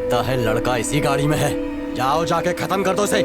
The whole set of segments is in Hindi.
लगता है लड़का इसी गाड़ी में है। जाओ जाके खत्म कर दो इसे।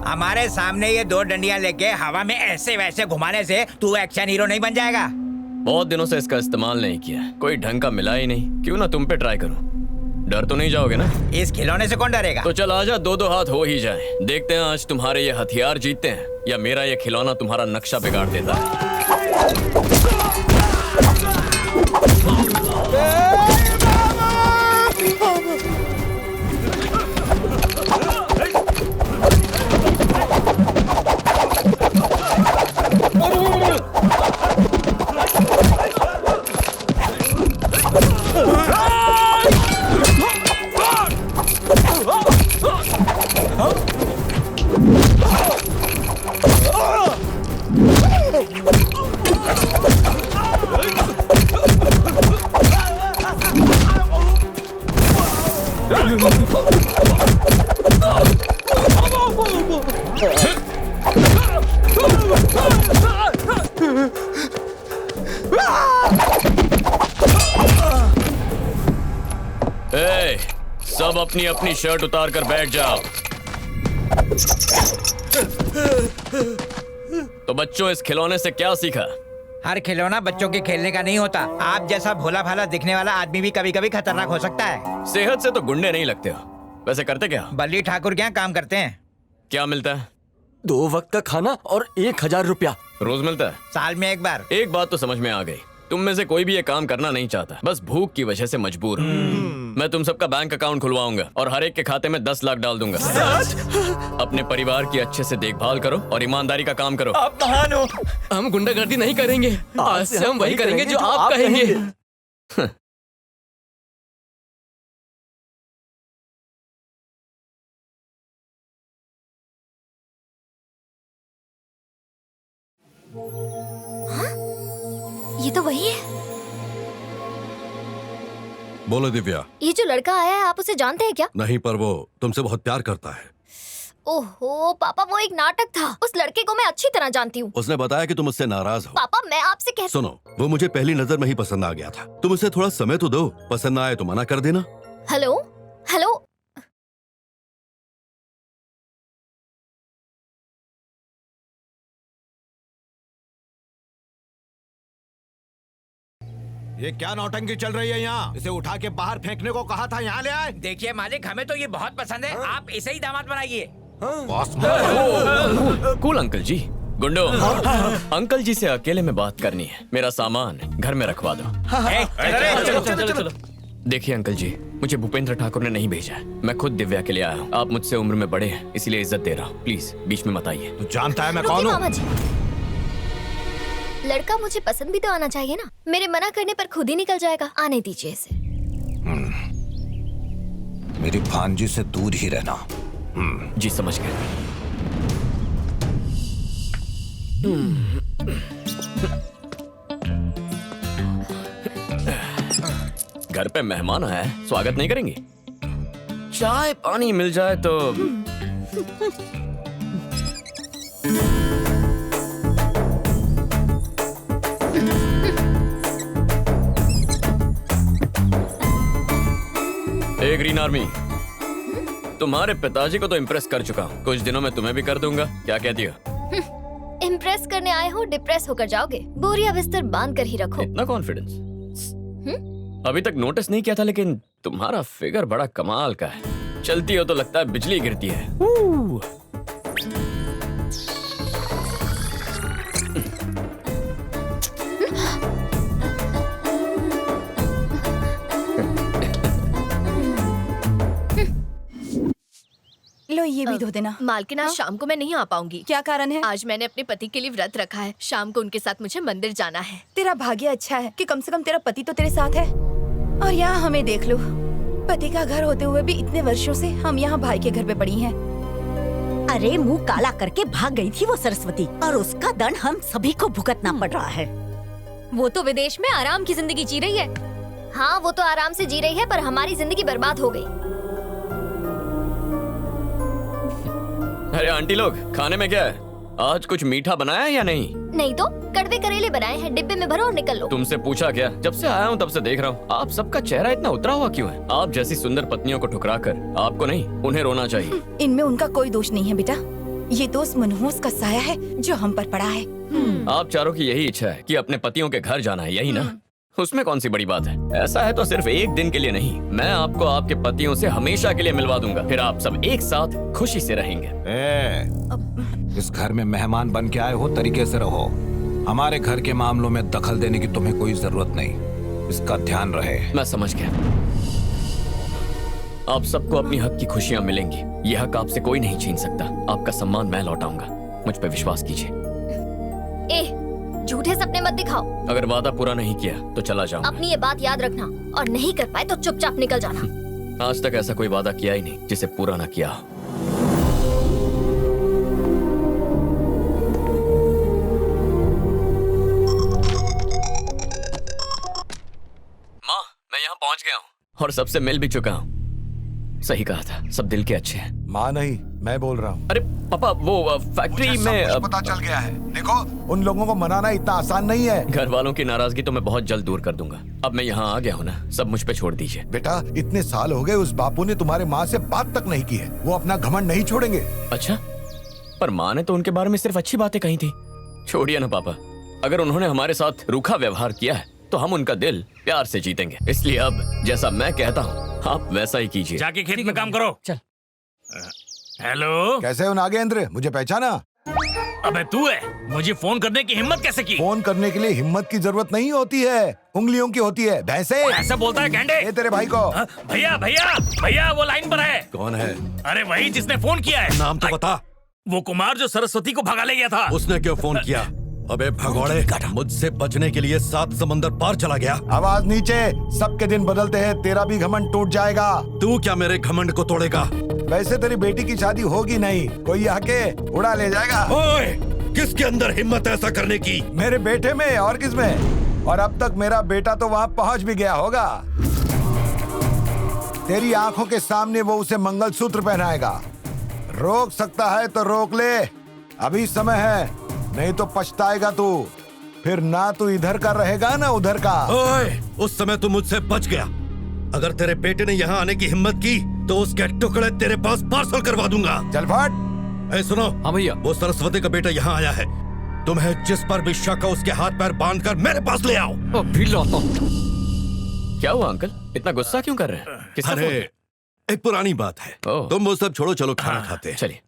हमारे सामने ये दो डंडियां लेके हवा में ऐसे वैसे घुमाने से तू एक्शन हीरो नहीं बन जाएगा। बहुत दिनों से इसका इस्तेमाल नहीं किया, कोई ढंग का मिला ही नहीं। क्यों ना तुम पे ट्राई करूं। डर तो नहीं जाओगे ना? इस खिलौने से कौन डरेगा? तो चल आजा, दो दो हाथ हो ही जाए। देखते हैं आज तुम्हारे ये हथियार जीतते हैं या मेरा ये खिलौना तुम्हारा नक्शा बिगाड़ देता है। सब अपनी अपनी शर्ट उतार कर बैठ जाओ। तो बच्चों, इस खिलौने से क्या सीखा? हर खिलौना बच्चों के खेलने का नहीं होता। आप जैसा भोला भाला दिखने वाला आदमी भी कभी कभी खतरनाक हो सकता है। सेहत से तो गुंडे नहीं लगते हो। वैसे करते क्या? बल्ली ठाकुर क्या काम करते हैं? क्या मिलता है? 2 वक्त का खाना और 1000 रुपया रोज मिलता है? साल में एक बार। एक बात तो समझ में आ गई, तुम में से कोई भी ये काम करना नहीं चाहता, बस भूख की वजह से मजबूर हो। मैं तुम सबका बैंक अकाउंट खुलवाऊंगा और हर एक के खाते में 10 लाख डाल दूंगा। अपने परिवार की अच्छे से देखभाल करो और ईमानदारी का काम करो। आप महान हो। हम गुंडागर्दी नहीं करेंगे, आज से हम वही करेंगे जो आप कहेंगे। ये तो वही है। बोलो दिव्या। ये जो लड़का आया है, आप उसे जानते हैं क्या? नहीं, पर वो तुमसे बहुत प्यार करता है। ओहो पापा, वो एक नाटक था। उस लड़के को मैं अच्छी तरह जानती हूँ। उसने बताया कि तुम उससे नाराज हो। पापा मैं आपसे कह सुनो, वो मुझे पहली नजर में ही पसंद आ गया था। तुम उसे थोड़ा समय तो दो, पसंद ना आए तो मना कर देना। हेलो हेलो, ये क्या नौटंकी चल रही है यहाँ? इसे उठा के बाहर फेंकने को कहा था, यहाँ ले आए। देखिए मालिक, हमें तो ये बहुत पसंद है। आप इसे ही दामाद बनाइए। कूल अंकल जी। गुंडो, अंकल जी से अकेले में बात करनी है। मेरा सामान घर में रखवा दो। चलो। देखिए अंकल जी, मुझे भूपेंद्र ठाकुर ने नहीं भेजा है। मैं खुद दिव्या के लिए आया हूँ। आप मुझसे उम्र में बड़े हैं, इसीलिए इज्जत दे रहा हूँ। प्लीज बीच में मत आइए। तू जानता है मैं रुकिए कौन मामा हूँ? जी। लड़का मुझे पसंद भी तो आना चाहिए ना। मेरे मना करने पर खुद ही निकल जाएगा। आने दीजिए इसे। मेरी भांजी से दूर ही रहना। जी समझ गए। घर पे मेहमान आया है, स्वागत नहीं करेंगे? चाय पानी मिल जाए तो। ग्रीन आर्मी, तुम्हारे पिताजी को तो इम्प्रेस कर चुका हूँ, कुछ दिनों में तुम्हें भी कर दूंगा। क्या कहती हो? इम्प्रेस करने आए हो, डिप्रेस होकर जाओगे। बोरिया बिस्तर बांध कर ही रखो। इतना कॉन्फिडेंस? अभी तक नोटिस नहीं किया था, लेकिन तुम्हारा फिगर बड़ा कमाल का है। चलती हो तो लगता है बिजली गिरती है। लो ये भी धो देना। मालकिन आज शाम को मैं नहीं आ पाऊंगी। क्या कारण है? आज मैंने अपने पति के लिए व्रत रखा है। शाम को उनके साथ मुझे मंदिर जाना है। तेरा भाग्य अच्छा है कि कम से कम तेरा पति तो तेरे साथ है। और यहाँ हमें देख लो, पति का घर होते हुए भी इतने वर्षों से हम यहाँ भाई के घर पे पड़ी हैं। अरे मुंह काला करके भाग गई थी वो सरस्वती, और उसका दंड हम सभी को भुगतना पड़ रहा है। वो तो विदेश में आराम की जिंदगी जी रही है। हाँ, वो तो आराम से जी रही है, पर हमारी जिंदगी बर्बाद हो गई। अरे आंटी लोग, खाने में क्या है? आज कुछ मीठा बनाया है या नहीं? नहीं तो कड़वे करेले बनाए हैं, डिब्बे में भरो और निकल लो। तुमसे पूछा क्या? जब से आया हूँ तब से देख रहा हूँ, आप सबका चेहरा इतना उतरा हुआ क्यों है? आप जैसी सुंदर पत्नियों को ठुकरा कर आपको नहीं, उन्हें रोना चाहिए। इनमें उनका कोई दोष नहीं है बेटा, ये तो उस मनहूस का साया है जो हम पर पड़ा है। आप चारों की यही इच्छा है कि अपने पतियों के घर जाना है, यही ना? उसमें कौन सी बड़ी बात है? ऐसा है तो सिर्फ एक दिन के लिए नहीं, मैं आपको आपके पतियों से हमेशा के लिए मिलवा दूंगा। फिर आप सब एक साथ खुशी से रहेंगे। इस घर में मेहमान बन के आए हो, तरीके से रहो। हमारे घर के मामलों में दखल देने की तुम्हें कोई जरूरत नहीं, इसका ध्यान रहे। मैं समझ गया। आप सबको अपनी हक की खुशियां मिलेंगी, यह हक आपसे कोई नहीं छीन सकता। आपका सम्मान मैं लौटाऊंगा, मुझ पर विश्वास कीजिए। झूठे सपने मत दिखाओ। अगर वादा पूरा नहीं किया तो चला जाऊंगा। अपनी ये बात याद रखना, और नहीं कर पाए तो चुपचाप निकल जाना। आज तक ऐसा कोई वादा किया ही नहीं जिसे पूरा ना किया हो। माँ, मैं यहाँ पहुँच गया हूँ और सबसे मिल भी चुका हूँ। सही कहा था, सब दिल के अच्छे हैं। माँ नहीं, मैं बोल रहा हूँ। अरे पापा, वो फैक्ट्री में पता चल गया है। देखो, उन लोगों को मनाना इतना आसान नहीं है। घर वालों की नाराजगी तो मैं बहुत जल्द दूर कर दूंगा। अब मैं यहाँ आ गया हूँ ना, सब मुझ पे छोड़ दीजिए। बेटा, इतने साल हो गए, उस बापू ने तुम्हारे माँ से बात तक नहीं की है। वो अपना घमंड नहीं छोड़ेंगे। अच्छा, पर माँ ने तो उनके बारे में सिर्फ अच्छी बातें कही थी। छोड़िए ना पापा, अगर उन्होंने हमारे साथ रूखा व्यवहार किया है तो हम उनका दिल प्यार से जीतेंगे। इसलिए अब जैसा मैं कहता हूँ आप वैसा ही कीजिए। जाके खेत में काम करो। चल। हेलो, कैसे हो नागेंद्र? मुझे पहचाना? अबे तू है? मुझे फोन करने की हिम्मत कैसे की? फोन करने के लिए हिम्मत की जरूरत नहीं होती है, उंगलियों की होती है। भैंसे ऐसा बोलता है गेंडे? ये तेरे भाई को। भैया भैया भैया, वो लाइन पर है। कौन है? अरे वही जिसने फोन किया है। नाम तो बता। वो कुमार जो सरस्वती को भगा ले गया था। उसने क्यों फोन किया? अबे भगोड़े, मुझसे बचने के लिए 7 समंदर पार चला गया। आवाज नीचे। सबके दिन बदलते हैं, तेरा भी घमंड टूट जाएगा। तू क्या मेरे घमंड को तोड़ेगा? वैसे तेरी बेटी की शादी होगी नहीं, कोई आके उड़ा ले जाएगा। ओए, किसके अंदर हिम्मत ऐसा करने की? मेरे बेटे में, और किसमें? और अब तक मेरा बेटा तो वहाँ पहुँच भी गया होगा। तेरी आंखों के सामने वो उसे मंगलसूत्र पहनाएगा। रोक सकता है तो रोक ले, अभी समय है, नहीं तो पछताएगा तू। फिर ना तू इधर का रहेगा ना उधर का। ओए, उस समय तू मुझसे बच गया। अगर तेरे बेटे ने यहाँ आने की हिम्मत की तो उसके टुकड़े तेरे पास पार्सल करवा दूंगा। चल फट। ऐ सुनो। हाँ भैया। वो सरस्वती का बेटा यहाँ आया है, तुम्हें जिस पर भी शक हो उसके हाथ पैर बांधकर मेरे पास ले आओ। अभी लाता हूँ। क्या हुआ अंकल, इतना गुस्सा क्यों कर रहे हैं? किसका फोन? अरे एक पुरानी बात है, ओह। तुम वो सब छोड़ो, चलो खाना खाते हैं। चलिए।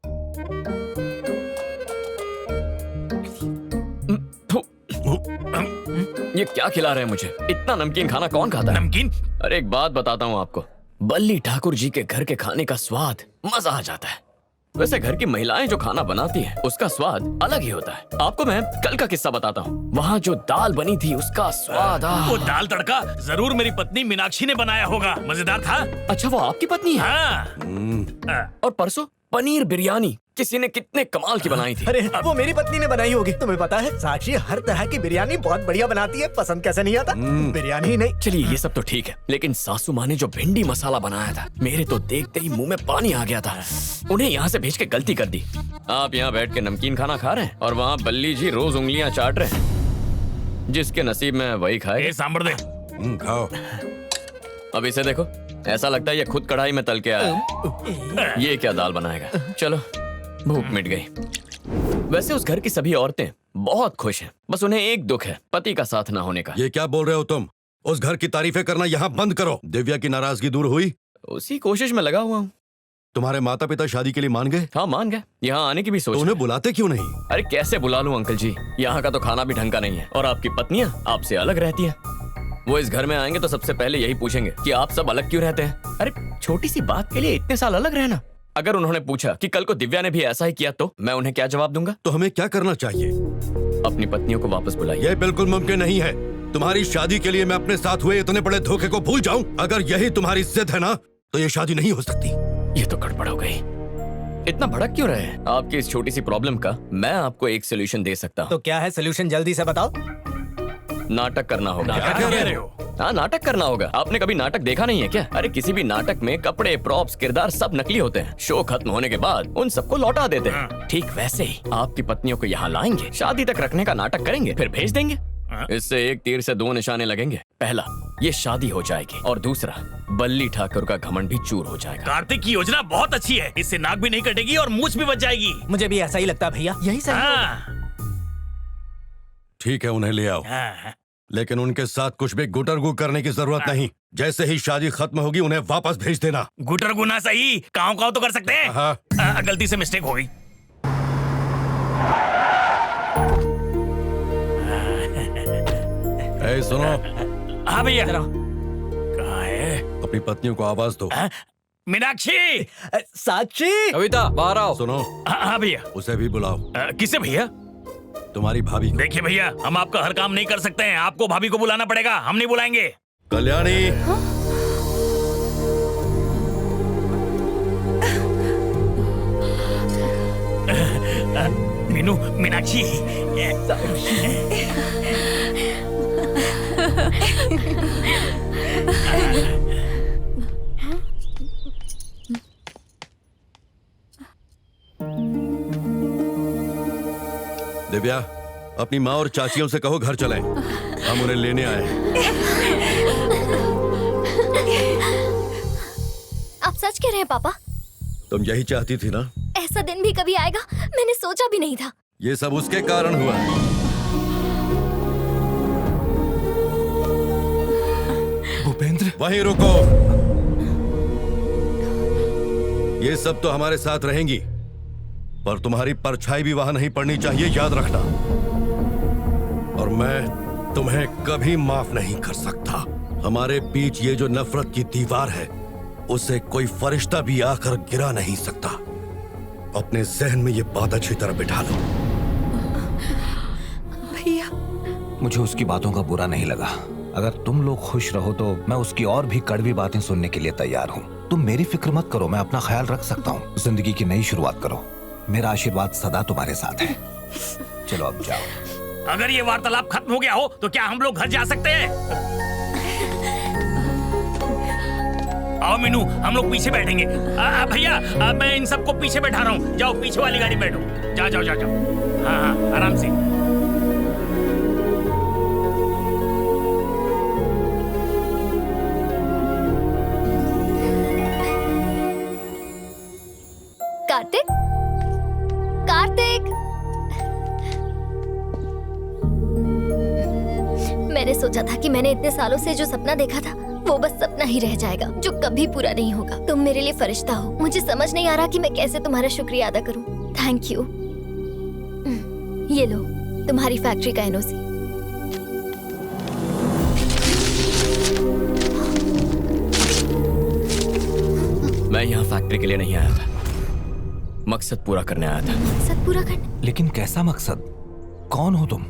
ये क्या खिला रहे हैं मुझे? इतना नमकीन खाना कौन खाता है? नमकीन? अरे एक बात बताता हूँ आपको, बल्ली ठाकुर जी के घर के खाने का स्वाद मजा आ जाता है। वैसे घर की महिलाएं जो खाना बनाती हैं, उसका स्वाद अलग ही होता है। आपको मैं कल का किस्सा बताता हूँ। वहाँ जो दाल बनी थी उसका स्वाद। वो दाल तड़का जरूर मेरी पत्नी मीनाक्षी ने बनाया होगा, मजेदार था। अच्छा, वो आपकी पत्नी है? हाँ। और परसों पनीर बिरयानी किसी ने कितने कमाल की बनाई थी। अरे वो मेरी पत्नी ने बनाई होगी। तुम्हें पता है साक्षी हर तरह की बिरयानी बहुत बढ़िया बनाती है, पसंद कैसे नहीं आता? बिरयानी ही नहीं। चलिए ये सब तो ठीक है, लेकिन सासू माँ ने जो भिंडी मसाला बनाया था, मेरे तो देखते ही मुंह में पानी आ गया था। उन्हें यहाँ से भेज के गलती कर दी। आप यहाँ बैठ के नमकीन खाना खा रहे हैं और वहाँ बल्ली जी रोज उंगलियां चाट रहे हैं। जिसके नसीब में वही खाए। सांभर दे। खाओ। अब इसे देखो, ऐसा लगता है ये खुद कढ़ाई में तल के आया है। ये क्या दाल बनाएगा? चलो, भूख मिट गई। वैसे उस घर की सभी औरतें बहुत खुश हैं, बस उन्हें एक दुख है, पति का साथ ना होने का। ये क्या बोल रहे हो तुम? उस घर की तारीफें करना यहाँ बंद करो। दिव्या की नाराजगी दूर हुई? उसी कोशिश में लगा हुआ हूँ। तुम्हारे माता पिता शादी के लिए मान गए? हाँ मान गए, यहाँ आने की भी सोच तो रहे उन्हें हैं। बुलाते क्यों नहीं? अरे कैसे बुला लूं अंकल जी, यहाँ का तो खाना भी ढंग का नहीं है और आपकी पत्नियाँ आपसे अलग रहती हैं। वो इस घर में आएंगे तो सबसे पहले यही पूछेंगे कि आप सब अलग क्यों रहते हैं। अरे छोटी सी बात के लिए इतने साल अलग रहना। अगर उन्होंने पूछा कि कल को दिव्या ने भी ऐसा ही किया तो मैं उन्हें क्या जवाब दूंगा? तो हमें क्या करना चाहिए? अपनी पत्नियों को वापस बुलाइए। यह बिल्कुल मुमकिन नहीं है। तुम्हारी शादी के लिए मैं अपने साथ हुए इतने बड़े धोखे को भूल जाऊं? अगर यही तुम्हारी जिद है ना तो ये शादी नहीं हो सकती। ये तो गड़बड़ हो गई। इतना भड़क क्यों रहे हैं? आपकी इस छोटी सी प्रॉब्लम का मैं आपको एक सोल्यूशन दे सकता हूँ। तो क्या है सोल्यूशन, जल्दी से बताओ। नाटक करना होगा। क्या कह रहे हो? हाँ नाटक करना होगा। आपने कभी नाटक देखा नहीं है क्या? अरे किसी भी नाटक में कपड़े, प्रॉप्स, किरदार सब नकली होते हैं। शो खत्म होने के बाद उन सबको लौटा देते हैं। ठीक वैसे ही आपकी पत्नियों को यहाँ लाएंगे, शादी तक रखने का नाटक करेंगे, फिर भेज देंगे। इससे एक तीर से दो निशाने लगेंगे। पहला, ये शादी हो जाएगी और दूसरा, बल्ली ठाकुर का घमंड भी चूर हो जाएगा। कार्तिक की योजना बहुत अच्छी है, इससे नाक भी नहीं कटेगी और मूछ भी बच जाएगी। मुझे भी ऐसा ही लगता है भैया, यही सही होगा। हाँ। ठीक है, उन्हें ले आओ। हाँ। लेकिन उनके साथ कुछ भी गुटरगु करने की जरूरत नहीं। जैसे ही शादी खत्म होगी उन्हें वापस भेज देना। गुटर गुना सही, काव काव तो कर सकते हैं। हाँ। गलती से मिस्टेक हो गई। ए, सुनो। हाँ भैया। कहाँ है? अपनी पत्नियों को आवाज दो। मीनाक्षी, साक्षी, कविता बाहर आओ। सुनो। हाँ भैया। उसे भी बुलाओ। किसे भैया? तुम्हारी भाभी को। देखिए भैया, हम आपका हर काम नहीं कर सकते हैं, आपको भाभी को बुलाना पड़ेगा, हम नहीं बुलाएंगे। कल्याणी। मीनू, मीनाक्षी। दिव्या, अपनी माँ और चाचियों से कहो घर चलें। हम उन्हें लेने आए हैं। आप सच कह रहे हैं पापा? तुम यही चाहती थी ना? ऐसा दिन भी कभी आएगा मैंने सोचा भी नहीं था। ये सब उसके कारण हुआ है। भूपेंद्र, वहीं रुको। ये सब तो हमारे साथ रहेंगी, पर तुम्हारी परछाई भी वहां नहीं पड़नी चाहिए, याद रखना। और मैं तुम्हें कभी माफ नहीं कर सकता। हमारे बीच ये जो नफरत की दीवार है, उसे कोई फरिश्ता भी आकर गिरा नहीं सकता। अपने जहन में ये बात अच्छी तरह बिठा लो। भैया, मुझे उसकी बातों का बुरा नहीं लगा। अगर तुम लोग खुश रहो तो मैं उसकी और भी कड़वी बातें सुनने के लिए तैयार हूँ। तुम मेरी फिक्र मत करो, मैं अपना ख्याल रख सकता हूँ। जिंदगी की नई शुरुआत करो। मेरा आशीर्वाद सदा तुम्हारे साथ है। चलो अब जाओ। अगर ये वार्तालाप खत्म हो गया हो तो क्या हम लोग घर जा सकते हैं? आओ मीनू, हम लोग पीछे बैठेंगे। भैया, मैं इन सबको पीछे बैठा रहा हूँ। जाओ पीछे वाली गाड़ी में बैठो। जाओ जाओ जाओ जाओ। हाँ हाँ, आराम से। कार्तिक, कार्तिक, मैंने सोचा था कि मैंने इतने सालों से जो सपना देखा था वो बस सपना ही रह जाएगा, जो कभी पूरा नहीं होगा। तुम मेरे लिए फरिश्ता हो। मुझे समझ नहीं आ रहा कि मैं कैसे तुम्हारा शुक्रिया अदा करूं। Thank you. ये लो तुम्हारी फैक्ट्री का एनओसी। मैं यहाँ फैक्ट्री के लिए नहीं आया था, मकसद पूरा करने आया था। मकसद पूरा करने? लेकिन कैसा मकसद? कौन हो तुम?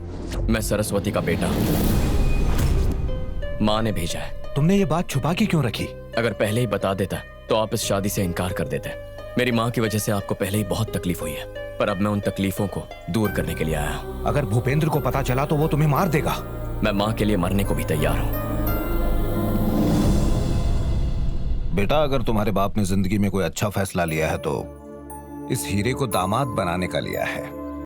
मैं सरस्वती का बेटा हूँ। माँ ने भेजा है। तुमने ये बात छुपा के क्यों रखी? अगर पहले ही बता देता तो आप इस शादी से इनकार कर देते। मेरी माँ की वजह से आपको पहले ही बहुत तकलीफ हुई है, पर अब मैं उन तकलीफों को दूर करने के लिए आया हूँ। अगर भूपेंद्र को पता चला तो वो तुम्हें मार देगा। मैं माँ के लिए मरने को भी तैयार हूँ। बेटा, अगर तुम्हारे बाप ने जिंदगी में कोई अच्छा फैसला लिया है तो इस हीरे को दामाद बनाने का लिया है।